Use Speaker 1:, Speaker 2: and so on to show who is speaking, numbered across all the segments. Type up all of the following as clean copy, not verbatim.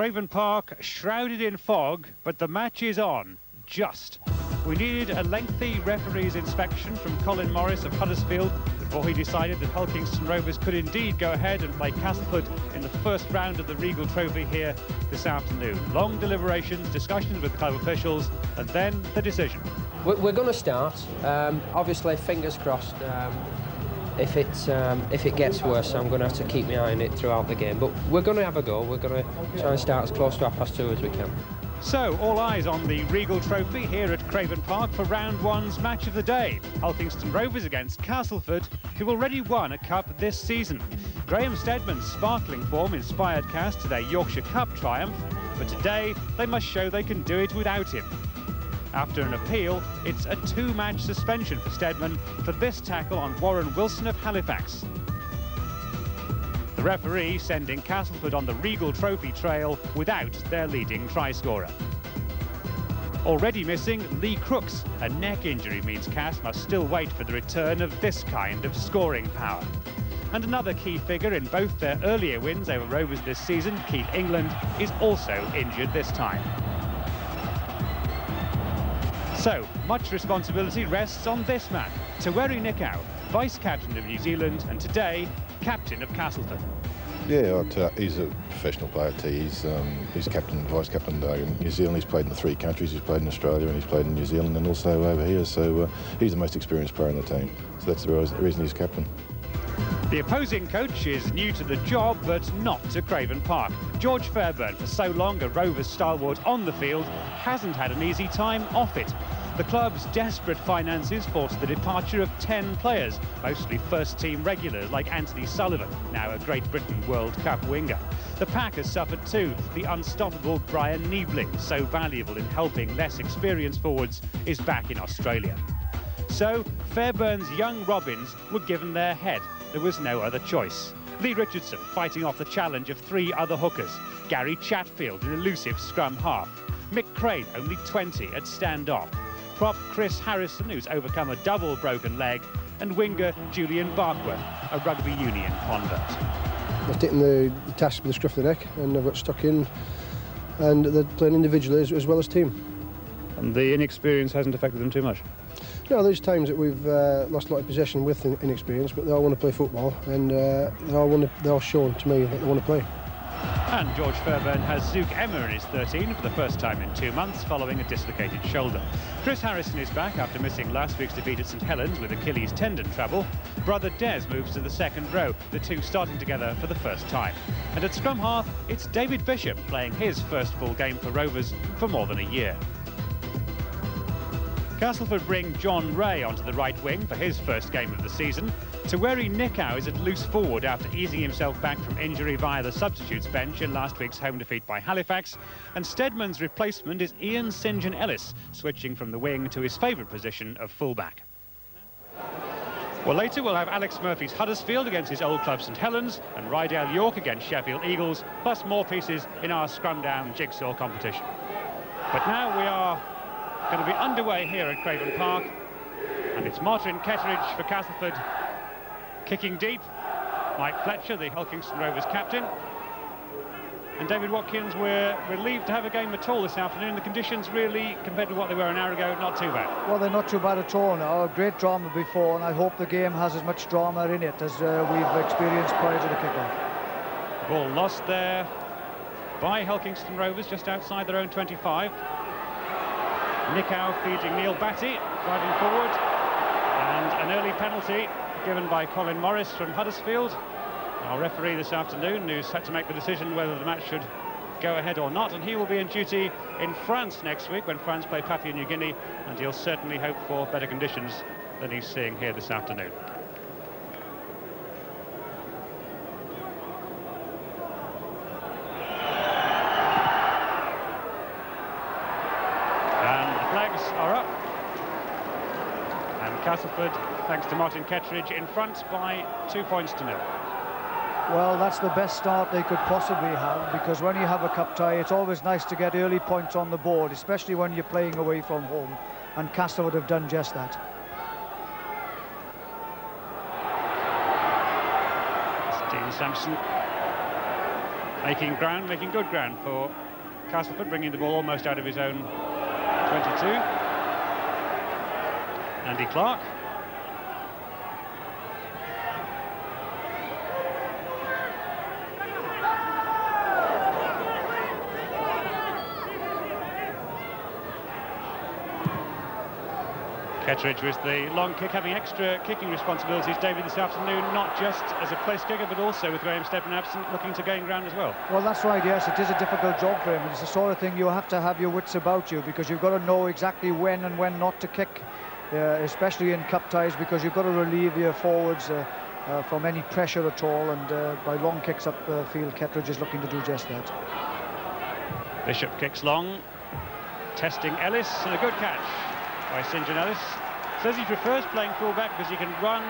Speaker 1: Craven Park shrouded in fog, but the match is on, just. We needed a lengthy referee's inspection from Colin Morris of Huddersfield before he decided that Hull Kingston Rovers could indeed go ahead and play Castleford in the first round of the Regal Trophy here this afternoon. Long deliberations, discussions with the club officials, and then the decision.
Speaker 2: We're going to start. Obviously, fingers crossed. If it gets worse, I'm going to have to keep my eye on it throughout the game. But we're going to have a go. We're going to try and start as close to 2:30 as we can.
Speaker 1: So, all eyes on the Regal Trophy here at Craven Park for round one's match of the day. Hull Kingston Rovers against Castleford, who already won a cup this season. Graham Steadman's sparkling form inspired Cas to their Yorkshire Cup triumph, but today they must show they can do it without him. After an appeal, it's a 2-match suspension for Steadman for this tackle on Warren Wilson of Halifax. The referee sending Castleford on the Regal Trophy trail without their leading try-scorer. Already missing Lee Crooks. A neck injury means Cas must still wait for the return of this kind of scoring power. And another key figure in both their earlier wins over Rovers this season, Keith England, is also injured this time. So, much responsibility rests on this man, Taweri Nikau, vice-captain of New Zealand and today, captain of Castleford.
Speaker 3: Yeah, he's a professional player. He's captain, vice-captain in New Zealand. He's played in the 3 countries. He's played in Australia and he's played in New Zealand and also over here. So he's the most experienced player in the team. So that's the reason he's captain.
Speaker 1: The opposing coach is new to the job, but not to Craven Park. George Fairburn, for so long a Rovers stalwart on the field, hasn't had an easy time off it. The club's desperate finances forced the departure of 10 players, mostly first-team regulars like Anthony Sullivan, now a Great Britain World Cup winger. The pack has suffered too. The unstoppable Brian Niebling, so valuable in helping less experienced forwards, is back in Australia. So, Fairburn's young Robins were given their head. There was no other choice. Lee Richardson fighting off the challenge of 3 other hookers. Gary Chatfield, an elusive scrum half. Mick Crane, only 20 at stand-off. Prop Chris Harrison, who's overcome a double broken leg. And winger Julian Barkworth, a rugby union convert.
Speaker 4: They've taken the task with the scruff of the neck and they've got stuck in. And they're playing individually as well as team.
Speaker 1: And the inexperience hasn't affected them too much?
Speaker 4: No, there's times that we've lost a lot of possession with inexperience, but they all want to play football, and they're all shown to me that they want to play.
Speaker 1: And George Fairburn has Zook Emma in his 13 for the first time in 2 months following a dislocated shoulder. Chris Harrison is back after missing last week's defeat at St Helens with Achilles tendon trouble. Brother Des moves to the second row, the two starting together for the first time. And at scrum half, it's David Bishop playing his first full game for Rovers for more than a year. Castleford bring John Ray onto the right wing for his first game of the season. Taweri Nikau is at loose forward after easing himself back from injury via the substitutes bench in last week's home defeat by Halifax. And Steadman's replacement is Ian St John Ellis, switching from the wing to his favourite position of fullback. Well, later we'll have Alex Murphy's Huddersfield against his old club St Helens and Rydale York against Sheffield Eagles, plus more pieces in our scrum-down jigsaw competition. But now we are going to be underway here at Craven Park, and it's Martin Ketteridge for Castleford kicking deep. Mike Fletcher, the Hull Kingston Rovers captain. And David Watkins, we're relieved to have a game at all this afternoon. The conditions really, compared to what they were an hour ago, not too bad.
Speaker 5: Well, they're not too bad at all now. Great drama before, and I hope the game has as much drama in it as we've experienced prior to the kick-off.
Speaker 1: Ball lost there by Hull Kingston Rovers just outside their own 25. Nikau feeding Neil Batty, driving forward, and an early penalty given by Colin Morris from Huddersfield, our referee this afternoon, who's had to make the decision whether the match should go ahead or not, and he will be in duty in France next week when France play Papua New Guinea, and he'll certainly hope for better conditions than he's seeing here this afternoon. Are up, and Castleford, thanks to Martin Ketteridge, in front by 2 points to 0.
Speaker 5: Well, that's the best start they could possibly have, because when you have a cup tie, it's always nice to get early points on the board, especially when you're playing away from home, and Castleford have done just that.
Speaker 1: Dean Sampson Making good ground for Castleford, bringing the ball almost out of his own 22. Andy Clark. Ketteridge with the long kick, having extra kicking responsibilities, David, this afternoon, not just as a place kicker, but also with Graham Stephen absent, looking to gain ground as well.
Speaker 5: Well, that's right, yes, it is a difficult job for him. It's the sort of thing you have to have your wits about you, because you've got to know exactly when and when not to kick, especially in cup ties, because you've got to relieve your forwards from any pressure at all, and by long kicks up the field, Ketteridge is looking to do just that.
Speaker 1: Bishop kicks long, testing Ellis, and a good catch by St John Ellis. Says he prefers playing full-back because he can run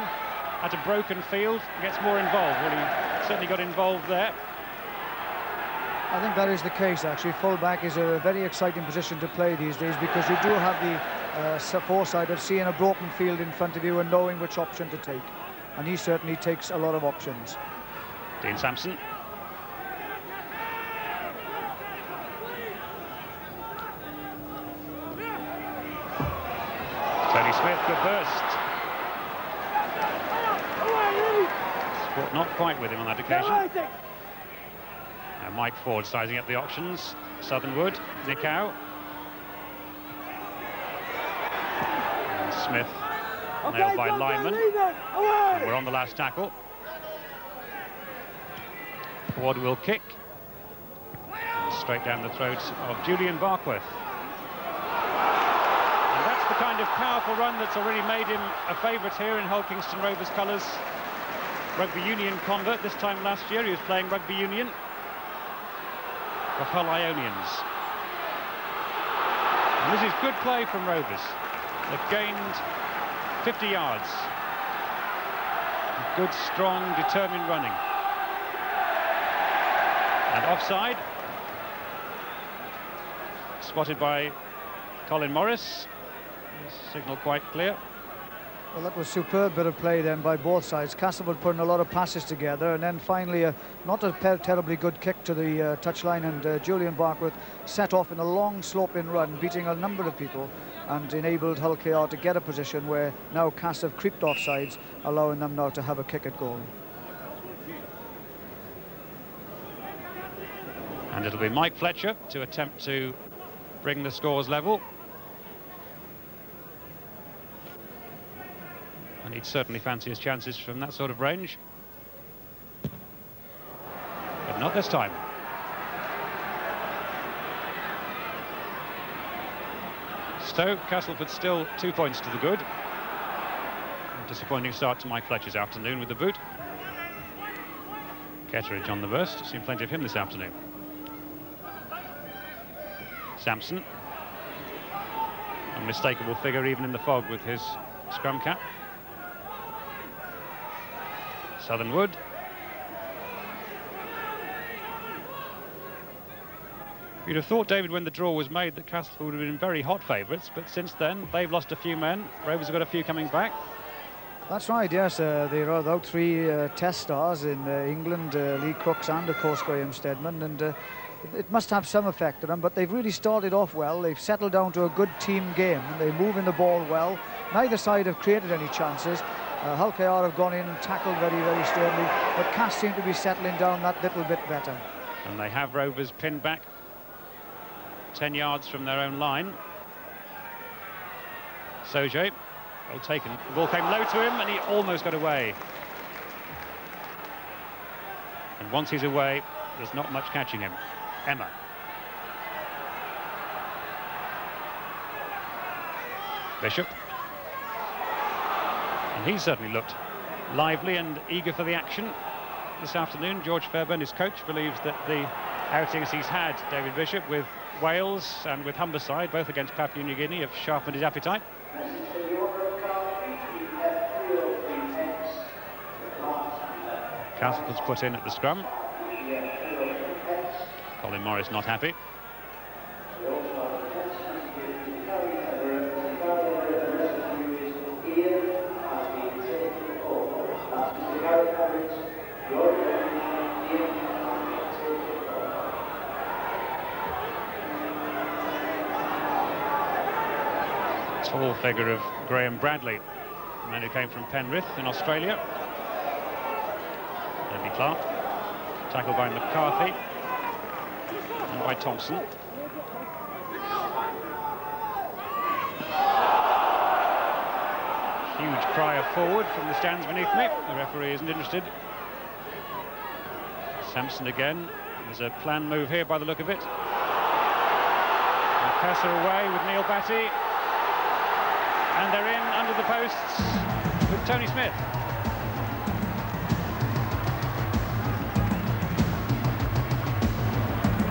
Speaker 1: at a broken field and gets more involved. Well, he certainly got involved there.
Speaker 5: I think that is the case, actually. Full-back is a very exciting position to play these days, because you do have the foresight of seeing a broken field in front of you and knowing which option to take. And he certainly takes a lot of options.
Speaker 1: Dean Sampson. Tony Smith, good burst. Sport not quite with him on that occasion. Now Mike Ford sizing up the options. Southernwood, Nick out. And Smith nailed by Lyman. And we're on the last tackle. Ford will kick. And straight down the throat of Julian Barkworth. The kind of powerful run that's already made him a favourite here in Hull Kingston Rovers colours. Rugby union convert. This time last year he was playing rugby union for Hull Ionians. And this is good play from Rovers. They've gained 50 yards. Good, strong, determined running. And offside. Spotted by Colin Morris. Signal quite clear.
Speaker 5: Well, that was a superb bit of play then by both sides. Castleford putting a lot of passes together, and then finally not a terribly good kick to the touchline, and Julian Barkworth set off in a long sloping run, beating a number of people, and enabled Hull KR to get a position where now Cass have creeped off sides, allowing them now to have a kick at goal.
Speaker 1: And it'll be Mike Fletcher to attempt to bring the scores level. And he'd certainly fancy his chances from that sort of range. But not this time. Stoke, Castleford still 2 points to the good. A disappointing start to Mike Fletcher's afternoon with the boot. Ketteridge on the burst. Seen plenty of him this afternoon. Sampson. Unmistakable figure even in the fog with his scrum cap. Southernwood. You'd have thought, David, when the draw was made that Castleford would have been very hot favourites, but since then they've lost a few men. Rovers have got a few coming back.
Speaker 5: That's right, yes. They're without three test stars in England, Lee Crooks and, of course, Graham Steadman, and it must have some effect on them, but they've really started off well. They've settled down to a good team game, and they're moving the ball well. Neither side have created any chances. Hull KR have gone in and tackled very, very sternly, but Cass seem to be settling down that little bit better.
Speaker 1: And they have Rovers pinned back 10 yards from their own line. Soje, well taken. The ball came low to him and he almost got away. And once he's away, there's not much catching him. Emma. Bishop. And he certainly looked lively and eager for the action this afternoon. George Fairbairn, his coach, believes that the outings he's had, David Bishop, with Wales and with Humberside, both against Papua New Guinea, have sharpened his appetite. Castleford's put in at the scrum. Colin Morris not happy. tall figure of Graham Bradley, the man who came from Penrith in Australia. Debbie Clark, tackled by McCarthy and by Thompson. Huge cry of forward from the stands beneath me. The referee isn't interested. Sampson again. There's a planned move here by the look of it. Passer away with Neil Batty, and they're in under the posts with Tony Smith.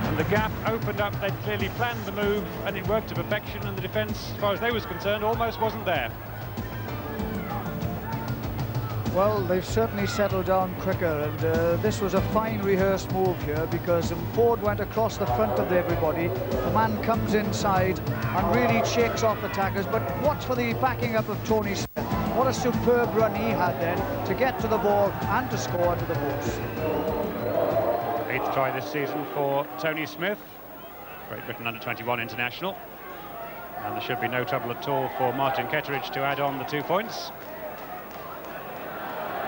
Speaker 1: And the gap opened up. They'd clearly planned the move, and it worked to perfection, and the defence, as far as they was concerned, almost wasn't there.
Speaker 5: Well, they've certainly settled down quicker, and this was a fine rehearsed move here, because Ford went across the front of everybody. The man comes inside and really shakes off the attackers, but watch for the backing up of Tony Smith. What a superb run he had then to get to the ball and to score under the post.
Speaker 1: 8th try this season for Tony Smith, Great Britain under-21 international, and there should be no trouble at all for Martin Ketteridge to add on the 2 points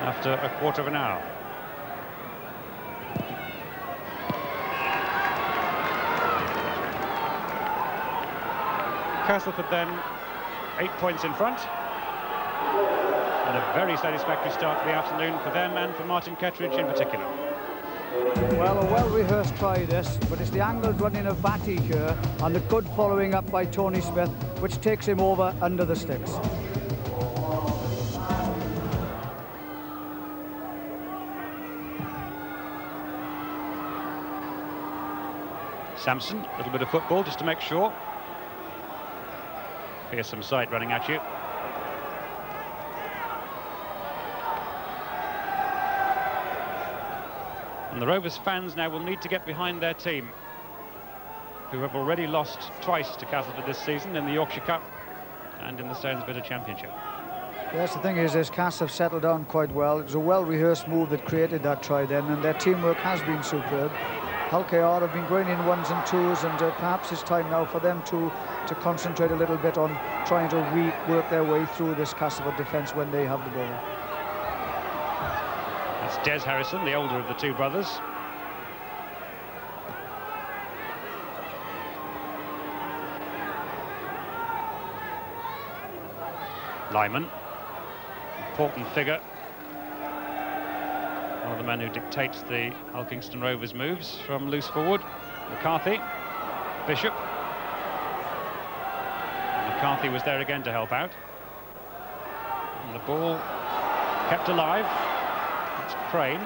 Speaker 1: after a quarter of an hour. Castleford then 8 points in front, and a very satisfactory start to the afternoon for them and for Martin Ketteridge in particular.
Speaker 5: Well, a well-rehearsed try this, but it's the angled running of Batty here and the good following up by Tony Smith, which takes him over under the sticks.
Speaker 1: Sampson, a little bit of football just to make sure. Fearsome sight running at you. And the Rovers fans now will need to get behind their team, who have already lost twice to Castleford this season, in the Yorkshire Cup and in the Stones Bitter Championship.
Speaker 5: Yes, the thing is Cass have settled down quite well. It was a well-rehearsed move that created that try then, and their teamwork has been superb. Hull KR have been going in 1s and 2s, and perhaps it's time now for them to concentrate a little bit on trying to work their way through this Castleford defence when they have the ball.
Speaker 1: That's Des Harrison, the older of the two brothers. Lyman, important figure. One of the men who dictates the Hull Kingston Rovers moves from loose forward. McCarthy, Bishop. And McCarthy was there again to help out. And the ball kept alive. It's Crane,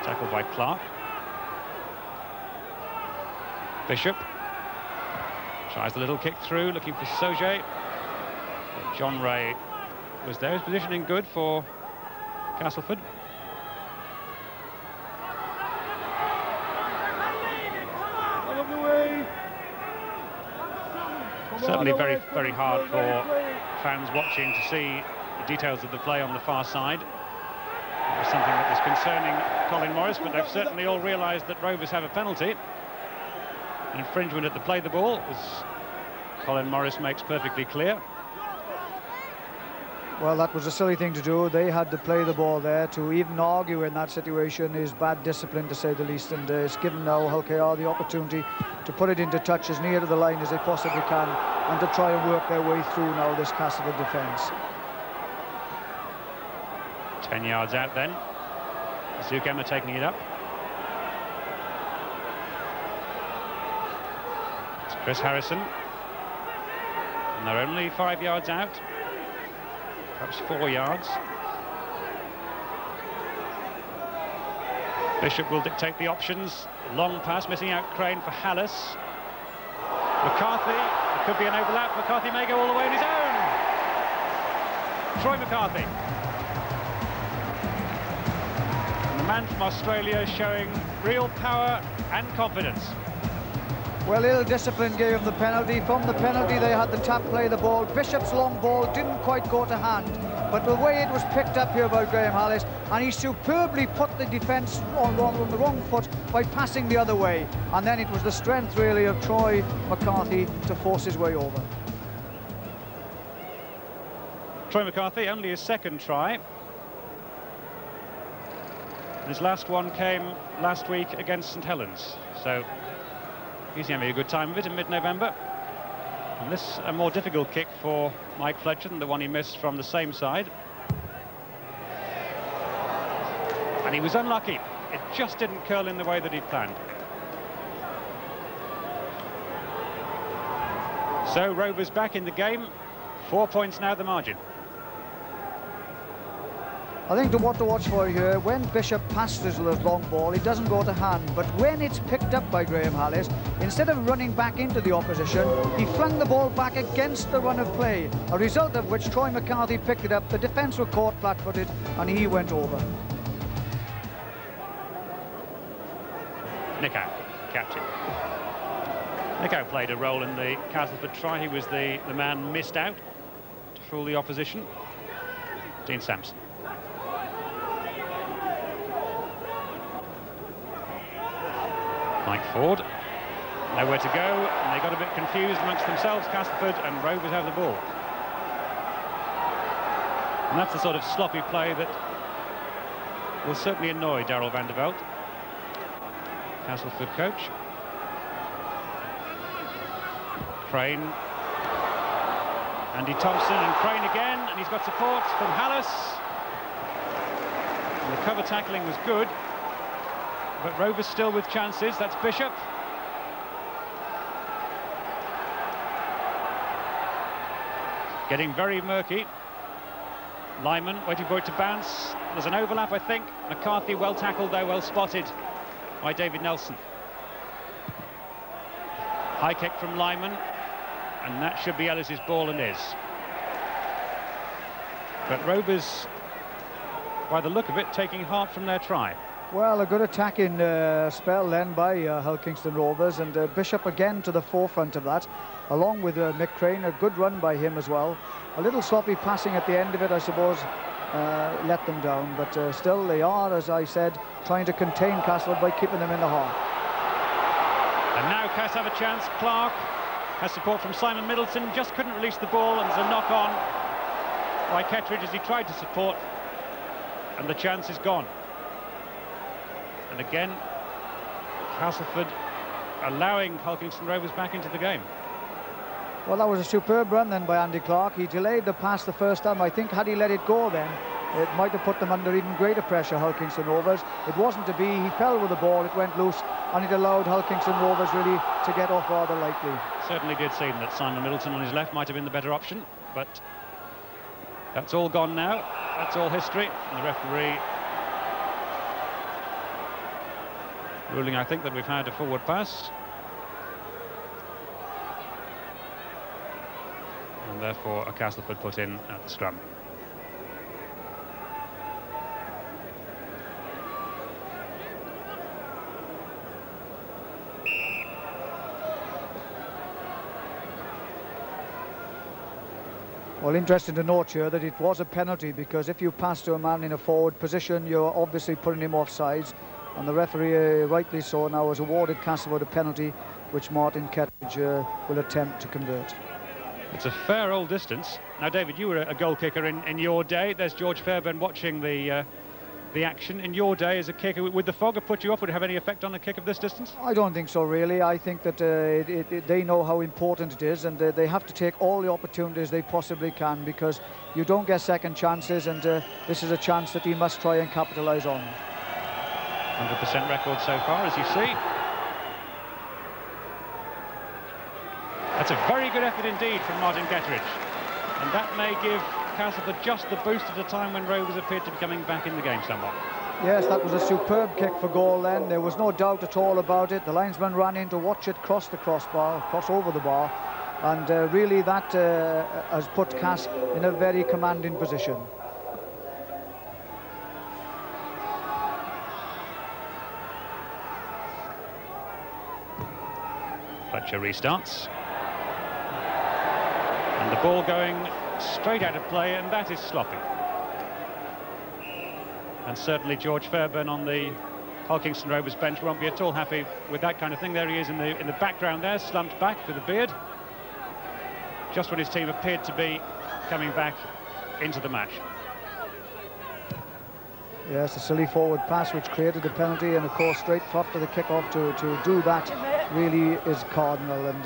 Speaker 1: tackled by Clark. Bishop tries the little kick through, looking for Soje. But John Ray was there. His positioning good for Castleford. Certainly very, very hard for fans watching to see the details of the play on the far side. It was something that was concerning Colin Morris, but they've certainly all realised that Rovers have a penalty. An infringement at the play the ball, as Colin Morris makes perfectly clear.
Speaker 5: Well, that was a silly thing to do. They had to play the ball there. To even argue in that situation is bad discipline, to say the least, and it's given now Hull KR the opportunity to put it into touch as near to the line as they possibly can and to try and work their way through now this Castleford defence.
Speaker 1: 10 yards out then. Zukema taking it up. It's Chris Harrison. And they're only 5 yards out. Perhaps 4 yards. Bishop will dictate the options. Long pass, missing out Crane for Hallis. McCarthy, it could be an overlap. McCarthy may go all the way on his own. Troy McCarthy. And the man from Australia showing real power and confidence.
Speaker 5: Well, ill discipline gave him the penalty. From the penalty, they had the tap play the ball. Bishop's long ball didn't quite go to hand, but the way it was picked up here by Graham Hallis, and he superbly put the defence on the wrong foot by passing the other way. And then it was the strength, really, of Troy McCarthy to force his way over.
Speaker 1: Troy McCarthy, only his second try. His last one came last week against St Helens, so he's having a good time of it in mid-November. And this a more difficult kick for Mike Fletcher than the one he missed from the same side. And he was unlucky. It just didn't curl in the way that he'd planned. So Rovers back in the game. 4 points now the margin.
Speaker 5: I think what to watch for here, when Bishop passes the long ball, it doesn't go to hand, but when it's picked up by Graham Hallis, instead of running back into the opposition, he flung the ball back against the run of play, a result of which Troy McCarthy picked it up, the defence were caught flat-footed, and he went over. Nico, captain. Nico played a role in the Castleford try. He was the man missed out to fool the opposition. Dean Sampson. Mike Ford, nowhere to go, and they got a bit confused amongst themselves, Castleford, and Rovers have the ball. And that's the sort of sloppy play that will certainly annoy Darryl van der Veld, Castleford coach. Crane, Andy Thompson, and Crane again, and he's got support from Hallis. And the cover tackling was good. But Rovers still with chances. That's Bishop. Getting very murky. Lyman waiting for it to bounce. There's an overlap, I think. McCarthy well tackled, though, well spotted by David Nelson. High kick from Lyman, and that should be Ellis's ball, and is. But Rovers, by the look of it, taking heart from their try. Well, a good attacking spell then by Hull Kingston Rovers, and Bishop again to the forefront of that, along with Mick Crane. A good run by him as well. A little sloppy passing at the end of it, I suppose, let them down, but still they are, as I said, trying to contain Castleford by keeping them in the half.
Speaker 1: And now Cass have a chance. Clark has support from Simon Middleton, just couldn't release the ball, and there's a knock on by Kettridge as he tried to support, and the chance is gone. And again, Castleford allowing Hull Kingston Rovers back into the game.
Speaker 5: Well, that was a superb run then by Andy Clark. He delayed the pass the first time. I think had he let it go then, it might have put them under even greater pressure, Hull Kingston Rovers. It wasn't to be. He fell with the ball, it went loose, and it allowed Hull Kingston Rovers really to get off rather lightly.
Speaker 1: Certainly did seem that Simon Middleton on his left might have been the better option, but that's all gone now. That's all history, and the referee ruling, I think, that we've had a forward pass, and therefore a Castleford put in at the scrum.
Speaker 5: Well, interesting to note here that it was a penalty, because if you pass to a man in a forward position, you're obviously putting him off sides. And the referee, rightly so, now has awarded Castleford a penalty, which Martin Kettridge will attempt to convert.
Speaker 1: It's a fair old distance. Now, David, you were a goal kicker in your day. There's George Fairbairn watching the action. In your day as a kicker, would the fog have put you off? Would it have any effect on a kick of this distance?
Speaker 5: I don't think so, really. I think that they know how important it is, and they have to take all the opportunities they possibly can, because you don't get second chances, and this is a chance that he must try and capitalise on.
Speaker 1: 100% record so far, as you see. That's a very good effort indeed from Martin Kettridge, and that may give Castleford just the boost at a time when Rovers appeared to be coming back in the game somewhat.
Speaker 5: Yes, that was a superb kick for goal then. There was no doubt at all about it. The linesman ran in to watch it cross the crossbar, cross over the bar, and really that has put Cass in a very commanding position.
Speaker 1: Fletcher restarts, and the ball going straight out of play, and that is sloppy. And certainly George Fairbairn on the Hull Kingston Rovers bench won't be at all happy with that kind of thing. There he is in the background there, slumped back with a beard, just when his team appeared to be coming back into the match.
Speaker 5: Yes, a silly forward pass which created the penalty, and of course straight flop to the kick-off. To do that really is cardinal, and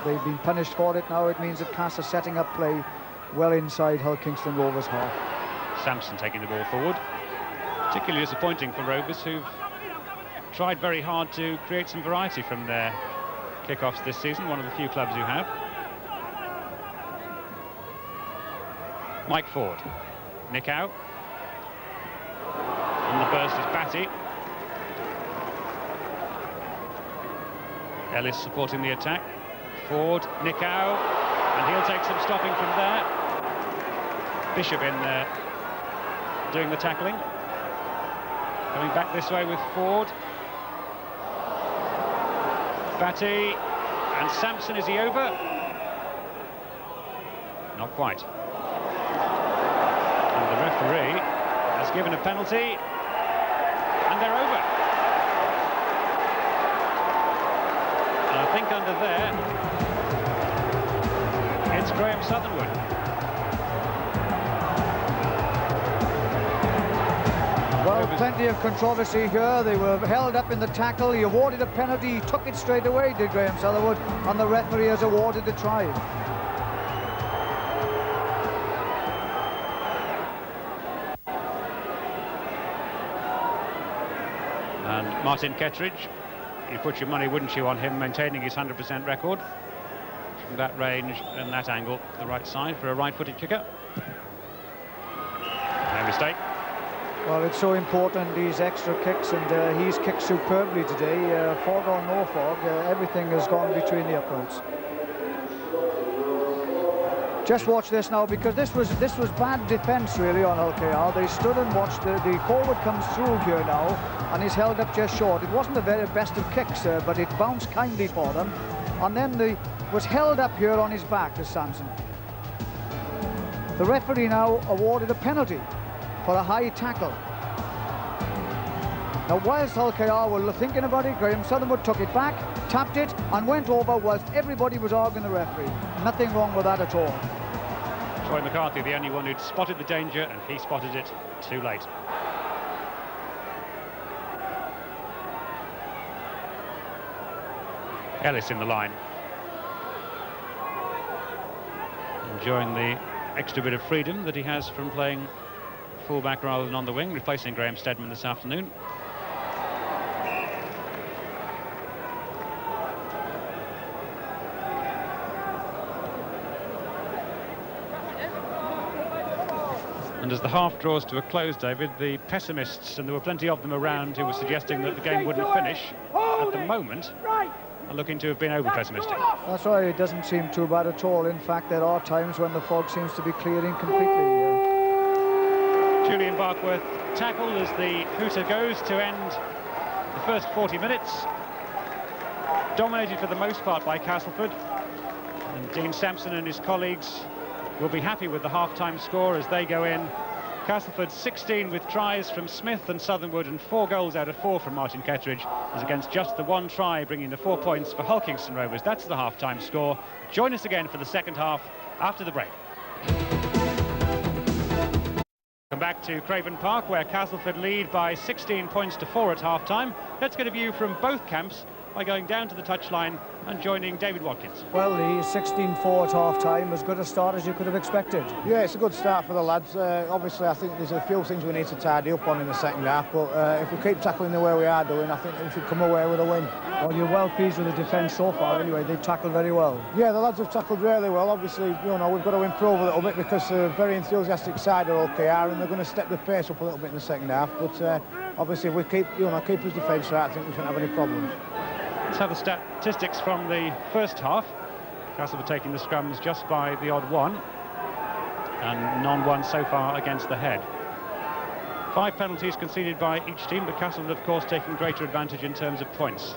Speaker 5: they've been punished for it. Now it means that Cass are setting up play well inside Hull Kingston Rovers half.
Speaker 1: Sampson taking the ball forward. Particularly disappointing for Rovers, who've tried very hard to create some variety from their kick-offs this season, one of the few clubs who have. Mike Ford. Nick out. On the burst is Batty. Ellis supporting the attack. Ford, Nick out, and he'll take some stopping from there. Bishop in there doing the tackling. Coming back this way with Ford. Batty, and Sampson, is he over? Not quite. And the referee has given a penalty, and they're over. And I think under there, it's Graham Southernwood.
Speaker 5: Well, plenty of controversy here. They were held up in the tackle. He awarded a penalty. He took it straight away, did Graham Southernwood, and the referee has awarded the try.
Speaker 1: And Martin Kettridge, you put your money, wouldn't you, on him maintaining his 100% record from that range and that angle, the right side for a right-footed kicker. No mistake.
Speaker 5: Well, it's so important, these extra kicks, and he's kicked superbly today. Fog or no fog, everything has gone between the uprights. Just watch this now, because this was bad defence really on Hull KR. They stood and watched. The forward comes through here now, and he's held up just short. It wasn't the very best of kicks, but it bounced kindly for them, and then was held up here on his back as Sampson. The referee now awarded a penalty for a high tackle. Now, whilst Hull KR were thinking about it, Graham Southernwood took it back, tapped it, and went over whilst everybody was arguing the referee. Nothing wrong with that at all.
Speaker 1: Troy McCarthy, the only one who'd spotted the danger, and he spotted it too late. Ellis in the line. Enjoying the extra bit of freedom that he has from playing full-back rather than on the wing, replacing Graham Steadman this afternoon. And as the half draws to a close, David, the pessimists, and there were plenty of them around who were suggesting that the game wouldn't finish, at the moment are looking to have been over-pessimistic.
Speaker 5: That's right, it doesn't seem too bad at all. In fact, there are times when the fog seems to be clearing completely.
Speaker 1: Julian Barkworth tackled as the hooter goes to end the first 40 minutes. Dominated for the most part by Castleford. And Dean Sampson and his colleagues will be happy with the half-time score as they go in. Castleford 16 with tries from Smith and Southernwood, and 4 goals out of 4 from Martin Kettridge, as against just the 1 try bringing the 4 points for Hull Kingston Rovers. That's the half-time score. Join us again for the second half after the break. Come back to Craven Park, where Castleford lead by 16 points to 4 at half-time. Let's get a view from both camps by going down to the touchline and joining David Watkins.
Speaker 5: Well, the 16-4 at half-time, as good a start as you could have expected.
Speaker 6: Yeah, it's a good start for the lads. Obviously, I think there's a few things we need to tidy up on in the second half, but if we keep tackling the way we are doing, I think we should come away with a win.
Speaker 5: Well, you're well pleased with the defence so far anyway. They've tackled very well.
Speaker 6: Yeah, the lads have tackled really well. Obviously, you know, we've got to improve a little bit because they're a very enthusiastic side of OKR, and they're going to step the pace up a little bit in the second half. But obviously, if we keep his defence right, I think we shouldn't have any problems.
Speaker 1: Let's have the statistics from the first half. Castleford taking the scrums just by the odd one, and none so far against the head. 5 penalties conceded by each team, but Castleford, of course, taking greater advantage in terms of points.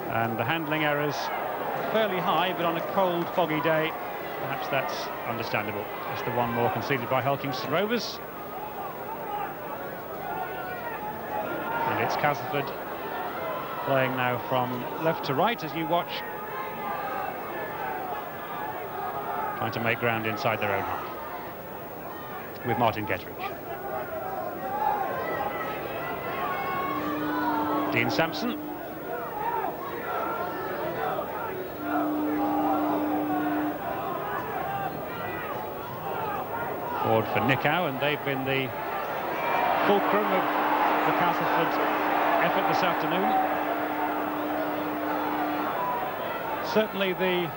Speaker 1: And the handling errors fairly high, but on a cold, foggy day, perhaps that's understandable. Just the 1 more conceded by Hull Kingston Rovers. And it's Castleford playing now from left to right as you watch, trying to make ground inside their own half. with Martin Getteridge. Dean Sampson. Forward for Nickau, and they've been the fulcrum of the Castleford effort this afternoon. Certainly the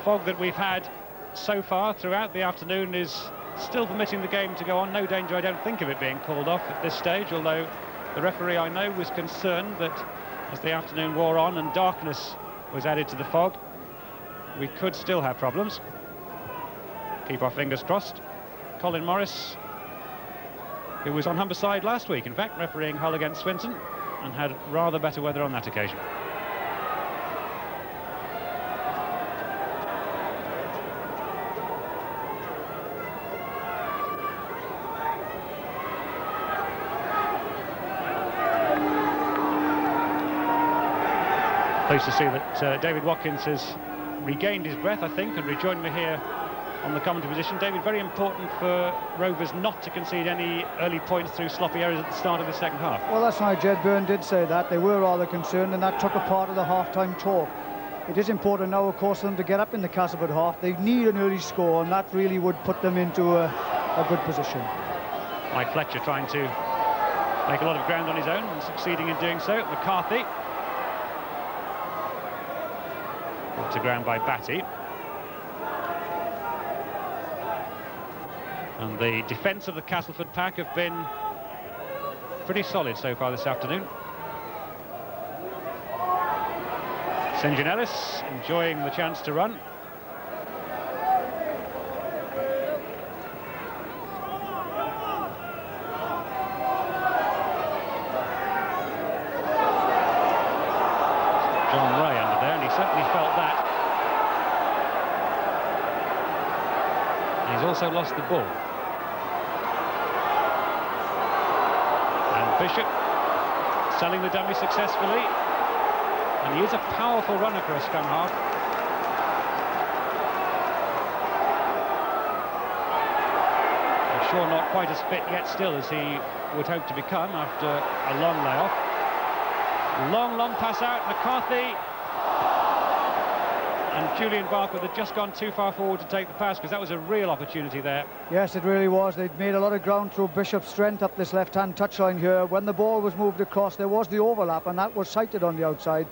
Speaker 1: fog that we've had so far throughout the afternoon is still permitting the game to go on. No danger, I don't think, of it being called off at this stage, although the referee, I know, was concerned that as the afternoon wore on and darkness was added to the fog, we could still have problems. Keep our fingers crossed. Colin Morris, who was on Humberside last week, in fact, refereeing Hull against Swinton, and had rather better weather on that occasion. Pleased to see that David Watkins has regained his breath, I think, and rejoined me here on the commentary position. David, very important for Rovers not to concede any early points through sloppy errors at the start of the second half.
Speaker 5: Well, that's right, Jed Byrne did say that. They were rather concerned, and that took a part of the half-time talk. It is important now, of course, for them to get up in the Castleford half. They need an early score, and that really would put them into a good position.
Speaker 1: Mike Fletcher trying to make a lot of ground on his own and succeeding in doing so. McCarthy. Brought to ground by Batty. And the defence of the Castleford pack have been pretty solid so far this afternoon. St. John Ellis enjoying the chance to run. John Ray under there, and he certainly felt that. And he's also lost the ball. Bishop selling the dummy successfully, and he is a powerful runner for a scrum half. I'm sure not quite as fit yet still as he would hope to become after a long layoff. Long pass out, McCarthy, and Julian Barkworth had just gone too far forward to take the pass, because that was a real opportunity there.
Speaker 5: Yes, it really was. They'd made a lot of ground through Bishop's strength up this left-hand touchline here. When the ball was moved across, there was the overlap, and that was sighted on the outside,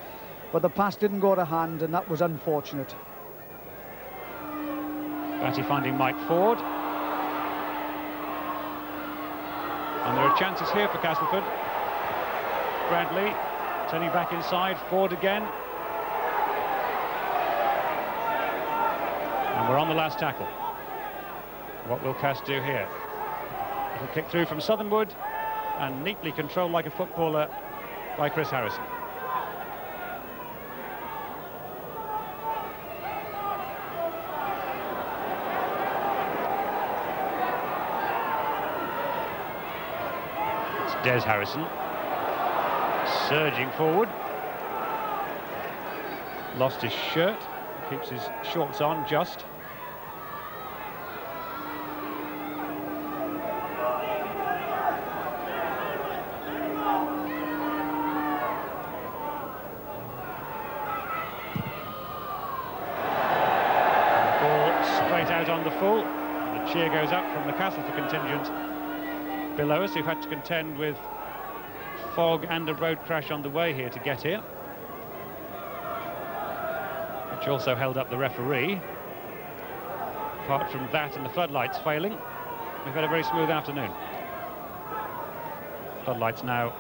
Speaker 5: but the pass didn't go to hand, and that was unfortunate.
Speaker 1: Batty finding Mike Ford. And there are chances here for Castleford. Bradley turning back inside, Ford again. And we're on the last tackle. What will Cass do here? It'll kick through from Southernwood and neatly controlled like a footballer by Chris Harrison. It's Des Harrison surging forward. Lost his shirt. Keeps his shorts on just. Ball straight out on the full. The cheer goes up from the Castleford contingent below us, who've had to contend with fog and a road crash on the way here to get here, which also held up the referee. Apart from that and the floodlights failing, we've had a very smooth afternoon. Floodlights now,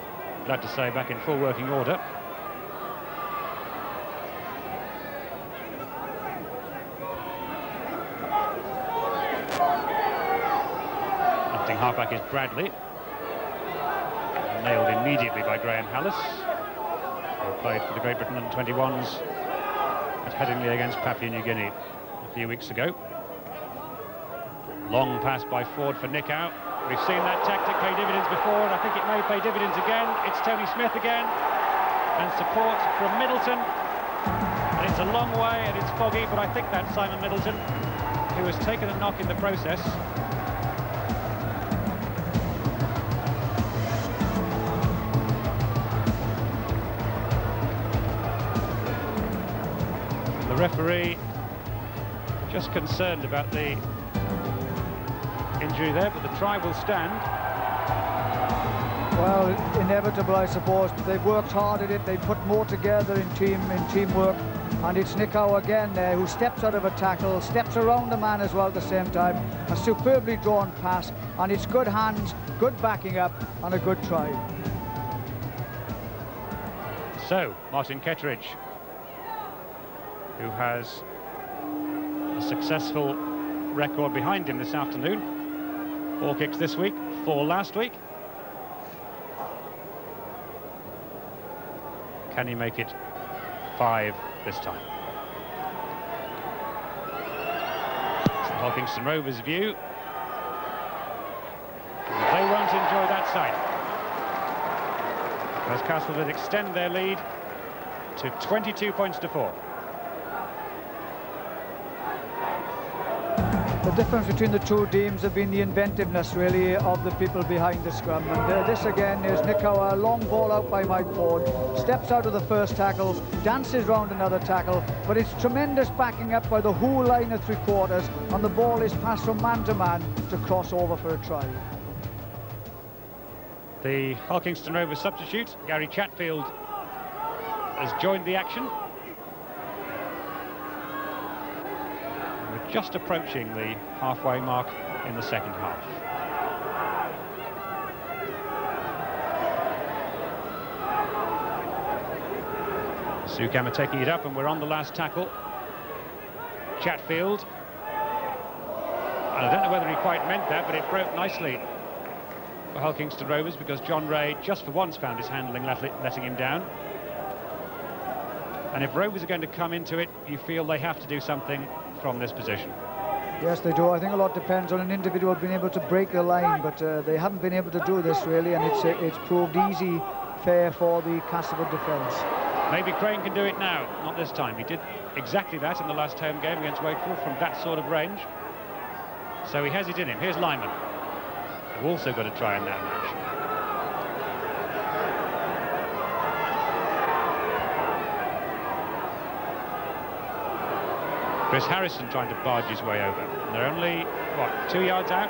Speaker 1: glad to say, back in full working order. Acting halfback is Bradley. Nailed immediately by Graham Hallis, who played for the Great Britain under-21s at Headingley against Papua New Guinea a few weeks ago. Long pass by Ford for Nickau. We've seen that tactic pay dividends before, and I think it may pay dividends again. It's Tony Smith again, and support from Middleton. And it's a long way, and it's foggy, but I think that's Simon Middleton, who has taken a knock in the process. referee just concerned about the injury there, but the try will stand.
Speaker 5: Well, inevitable, I suppose. They've worked hard at it. They put more together in teamwork. And it's Nicow again there, who steps out of a tackle, steps around the man as well at the same time. A superbly drawn pass, and it's good hands, good backing up, and a good try.
Speaker 1: So, Martin Kettridge, who has a successful record behind him this afternoon. 4 kicks this week, 4 last week. Can he make it 5 this time? It's the Hulkingston Rovers' view. They won't enjoy that sight, as Castleford extend their lead to 22 points to 4.
Speaker 5: The difference between the two teams have been the inventiveness, really, of the people behind the scrum. And this again is Nicow, a long ball out by Mike Ford, steps out of the first tackle, dances round another tackle, but it's tremendous backing up by the whole line of 3/4, and the ball is passed from man to man to cross over for a try.
Speaker 1: The Hulkingston Rovers substitute, Gary Chatfield, has joined the action. We're just approaching the halfway mark in the second half. Sukam are taking it up, and we're on the last tackle. Chatfield. And I don't know whether he quite meant that, but it broke nicely for Hulkingston Rovers, because John Ray just for once found his handling letting him down. And if Rovers are going to come into it, you feel they have to do something from this position.
Speaker 5: Yes, they do. I think a lot depends on an individual being able to break the line, but they haven't been able to do this really, and it's proved easy fare for the Castleford defence.
Speaker 1: Maybe Crane can do it now. Not this time. He did exactly that in the last home game against Wakefield from that sort of range. So he has it in him. Here's Lyman, who also got a try in that match. Chris Harrison trying to barge his way over. And they're only, what, 2 yards out?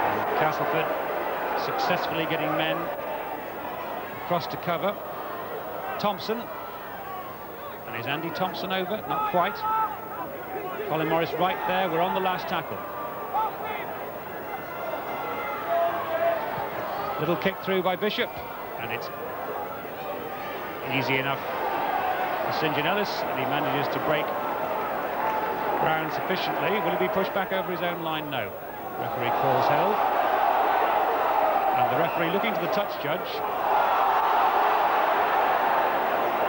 Speaker 1: And Castleford successfully getting men across to cover. Thompson. And is Andy Thompson over? Not quite. Colin Morris right there. We're on the last tackle. Little kick through by Bishop. And it's easy enough for St. John Ellis, and he manages to break ground sufficiently. Will he be pushed back over his own line? No. Referee calls held. And the referee looking to the touch judge.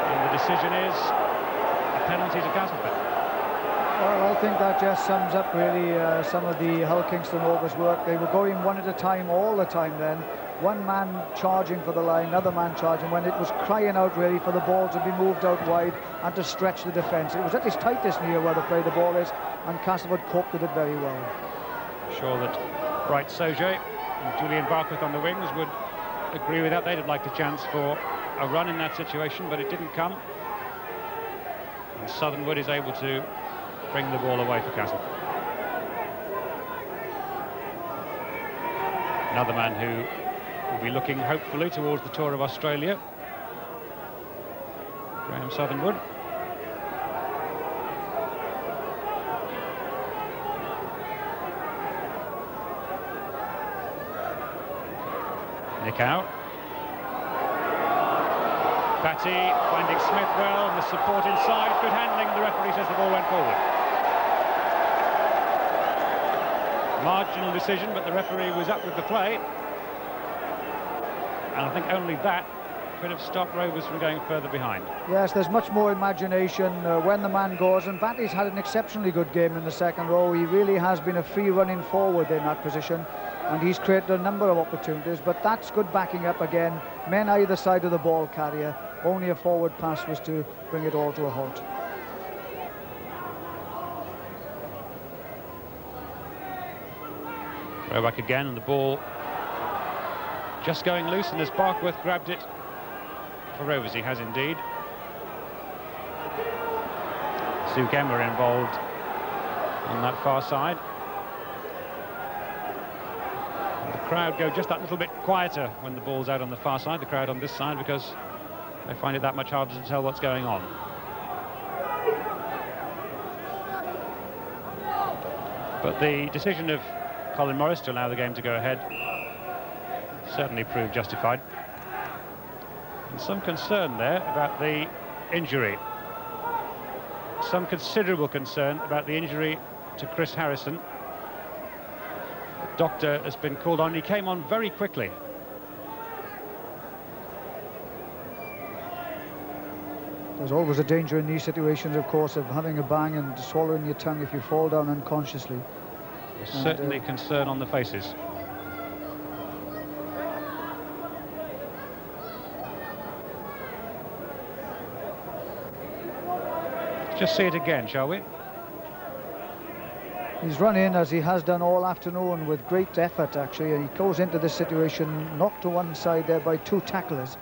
Speaker 1: And the decision is a penalty to Castleford.
Speaker 5: Well, I think that just sums up really some of the Hulkingston Rovers work. They were going one at a time all the time then. One man charging for the line, another man charging, when it was crying out really for the ball to be moved out wide and to stretch the defence. It was at its tightest near where the play the ball is, and Castleford coped with it very well.
Speaker 1: Sure that Bright Soje and Julian Barkworth on the wings would agree with that. They'd have liked a chance for a run in that situation, but it didn't come. And Southernwood is able to bring the ball away for Castleford. Another man who will be looking hopefully towards the tour of Australia, Graham Southernwood. Nicow. Patty finding Smith well, and the support inside. Good handling. The referee says the ball went forward. Marginal decision, but the referee was up with the play. And I think only that could have stopped Rovers from going further behind. Yes,
Speaker 5: there's much more imagination when the man goes, and Batty's had an exceptionally good game in the second row. He really has been a free running forward in that position, and he's created a number of opportunities, but that's good backing up again. Men either side of the ball carrier. Only a forward pass was to bring it all to a halt.
Speaker 1: Throw back again, and the ball Just going loose, and as Barkworth grabbed it for Rovers, he has indeed. Sugema involved on that far side. And the crowd go just that little bit quieter when the ball's out on the far side, the crowd on this side, because they find it that much harder to tell what's going on. But the decision of Colin Morris to allow the game to go ahead certainly proved justified. And some concern there about the injury. Some considerable concern about the injury to Chris Harrison. The doctor has been called on. He came on very quickly.
Speaker 5: There's always a danger in these situations, of course, of having a bang and swallowing your tongue if you fall down unconsciously.
Speaker 1: There's certainly concern on the faces. Just see it again, shall we?
Speaker 5: He's run in, as he has done all afternoon, with great effort, actually, and he goes into this situation knocked to one side there by two tacklers.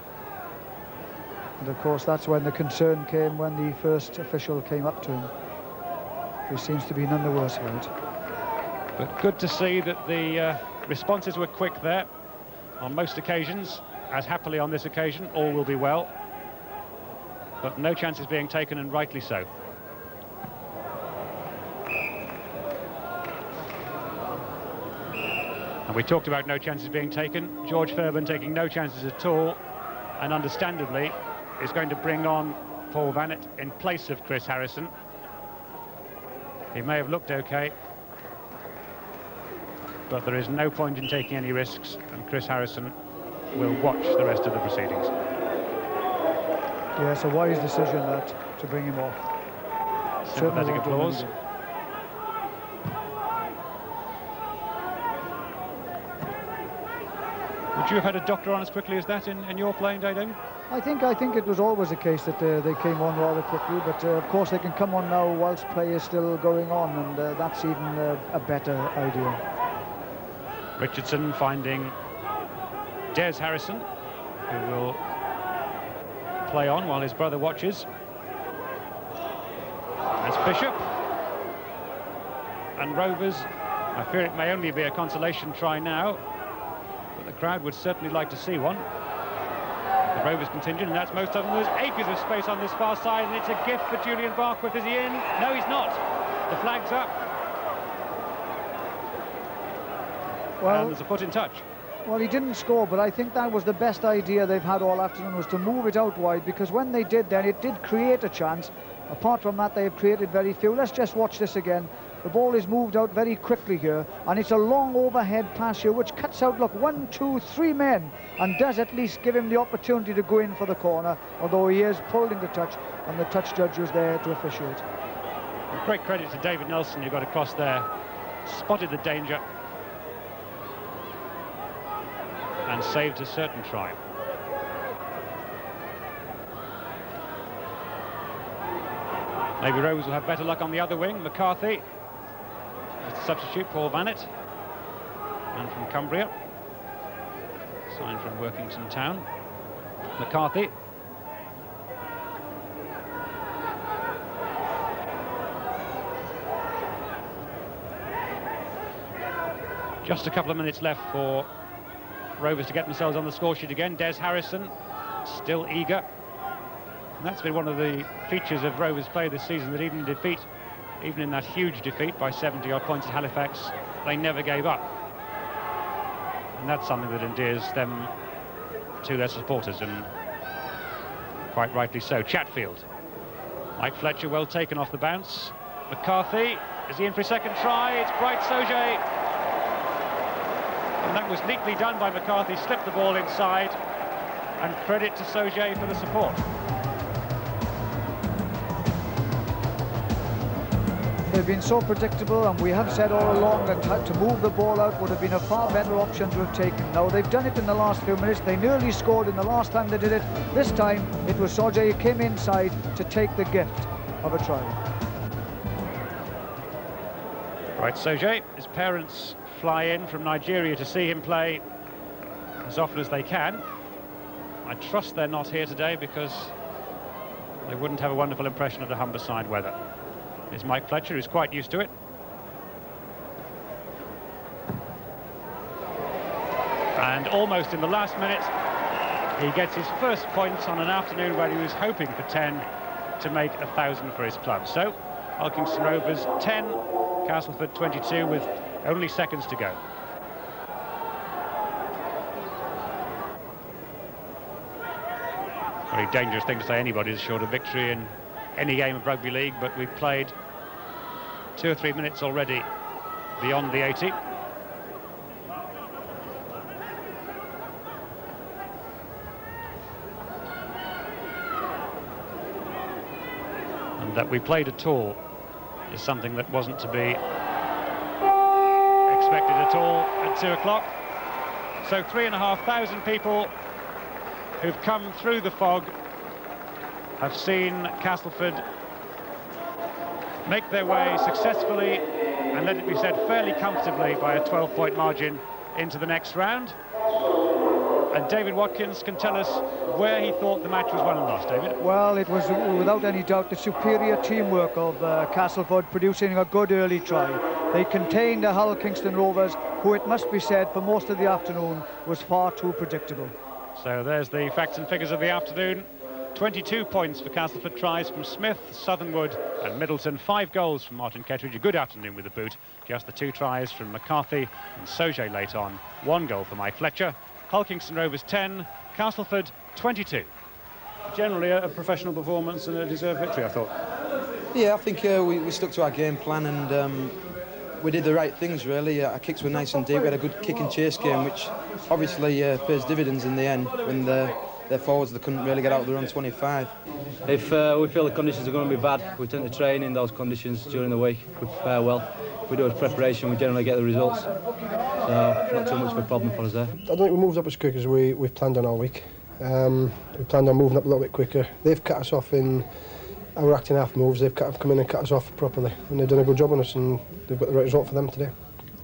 Speaker 5: And of course that's when the concern came, when the first official came up to him. He seems to be none the worse for it.
Speaker 1: But good to see that the responses were quick there. On most occasions, as happily on this occasion, all will be well. But no chances being taken, and rightly so. And we talked about no chances being taken. George Fairbairn taking no chances at all, and understandably is going to bring on Paul Vanett in place of Chris Harrison. He may have looked okay, but there is no point in taking any risks, and Chris Harrison will watch the rest of the proceedings.
Speaker 5: Yes, a wise decision that, to bring him off.
Speaker 1: Sympathetic applause. Would you have had a doctor on as quickly as that in your playing day, David?
Speaker 5: I think it was always the case that they came on rather quickly, but of course they can come on now whilst play is still going on, and that's even a better idea.
Speaker 1: Richardson finding Des Harrison, who will play on while his brother watches. That's Bishop. And Rovers, I fear it may only be a consolation try now, but the crowd would certainly like to see one. The Rovers contingent, and that's most of them. There's acres of space on this far side, and it's a gift for Julian Barkworth. Is he in? No, he's not. The flag's up. Well, and there's a foot in touch.
Speaker 5: Well, he didn't score, but I think that was the best idea they've had all afternoon, was to move it out wide, because when they did then, it did create a chance. Apart from that, they've created very few. Let's just watch this again. The ball is moved out very quickly here, and it's a long overhead pass here, which cuts out, look, 1, 2, 3 men, and does at least give him the opportunity to go in for the corner, although he is pulled into touch, and the touch judge was there to officiate.
Speaker 1: Great credit to David Nelson, who got across there, spotted the danger, and saved a certain try. Maybe Rovers will have better luck on the other wing. McCarthy as the substitute, Paul Vanett, and from Cumbria, signed from Workington Town. McCarthy. Just a couple of minutes left for Rovers to get themselves on the score sheet again. Des Harrison, still eager. And that's been one of the features of Rovers' play this season, that even in defeat, even in that huge defeat by 70-odd points at Halifax, they never gave up. And that's something that endears them to their supporters, and quite rightly so. Chatfield. Mike Fletcher, well taken off the bounce. McCarthy, is he in for a second try? It's Bright Sauget. And that was neatly done by McCarthy, slipped the ball inside, and credit to Sauget for the support.
Speaker 5: They've been so predictable, and we have said all along that to move the ball out would have been a far better option to have taken. Now, they've done it in the last few minutes. They nearly scored in the last time they did it. This time, it was Sauget who came inside to take the gift of a try.
Speaker 1: Right, Sauget, his parents fly in from Nigeria to see him play as often as they can. I trust they're not here today because they wouldn't have a wonderful impression of the Humberside weather. Here's Mike Fletcher, who's quite used to it. And almost in the last minute, he gets his first points on an afternoon where he was hoping for 10 to make 1,000 for his club. So, Hulkingston Rovers 10, Castleford 22 with only seconds to go. Very dangerous thing to say anybody's short of victory in any game of rugby league, but we've played 2 or 3 minutes already beyond the 80. And that we played at all is something that wasn't to be expected at all at 2 o'clock. So 3,500 people who've come through the fog have seen Castleford make their way successfully, and let it be said, fairly comfortably by a 12-point margin into the next round. And David Watkins can tell us where he thought the match was won and lost. David?
Speaker 5: Well, it was without any doubt the superior teamwork of Castleford producing a good early try. They contained the Hull Kingston Rovers, who, it must be said, for most of the afternoon was far too predictable.
Speaker 1: So there's the facts and figures of the afternoon. 22 points for Castleford, tries from Smith, Southernwood and Middleton. 5 goals from Martin Kettridge. A good afternoon with the boot. Just the 2 tries from McCarthy and Soje late on. 1 goal for Mike Fletcher. Hull Kingston Rovers 10, Castleford 22. Generally a professional performance and a deserved victory, I thought.
Speaker 7: Yeah, I think we stuck to our game plan and we did the right things, really. Our kicks were nice and deep. We had a good kick and chase game, which obviously pays dividends in the end when their forwards, they couldn't really get out of their own 25.
Speaker 8: If we feel the conditions are going to be bad, we tend to train in those conditions during the week. We prepare well. If we do a preparation, we generally get the results. So not too much of a problem for us there.
Speaker 4: I don't think we moved up as quick as we've planned on all week. We planned on moving up a little bit quicker. They've cut us off in our acting half moves. They've come in and cut us off properly, and they've done a good job on us, and they've got the right result for them today.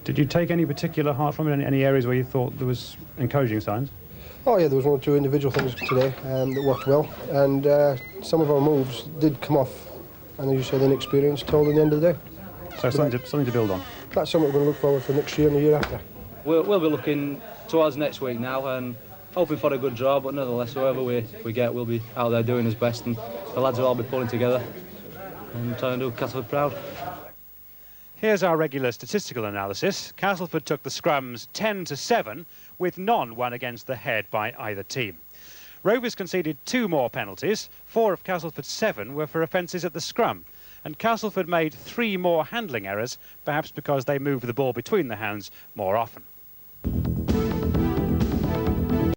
Speaker 1: Did you take any particular heart from it? Any areas where you thought there was encouraging signs?
Speaker 4: Oh yeah, there was 1 or 2 individual things today that worked well, and some of our moves did come off, and as you said, inexperience told in the end of the day.
Speaker 1: So something to build on.
Speaker 4: That's something we're going to look forward for next year and the year after.
Speaker 8: We'll be looking towards next week now and hoping for a good draw, but nonetheless, whoever we get, we'll be out there doing his best, and the lads will all be pulling together and trying to do Castleford proud.
Speaker 1: Here's our regular statistical analysis. Castleford took the scrums 10-7, with none won against the head by either team. Rovers conceded 2 more penalties. 4 of Castleford's 7 were for offences at the scrum, and Castleford made 3 more handling errors, perhaps because they moved the ball between the hands more often.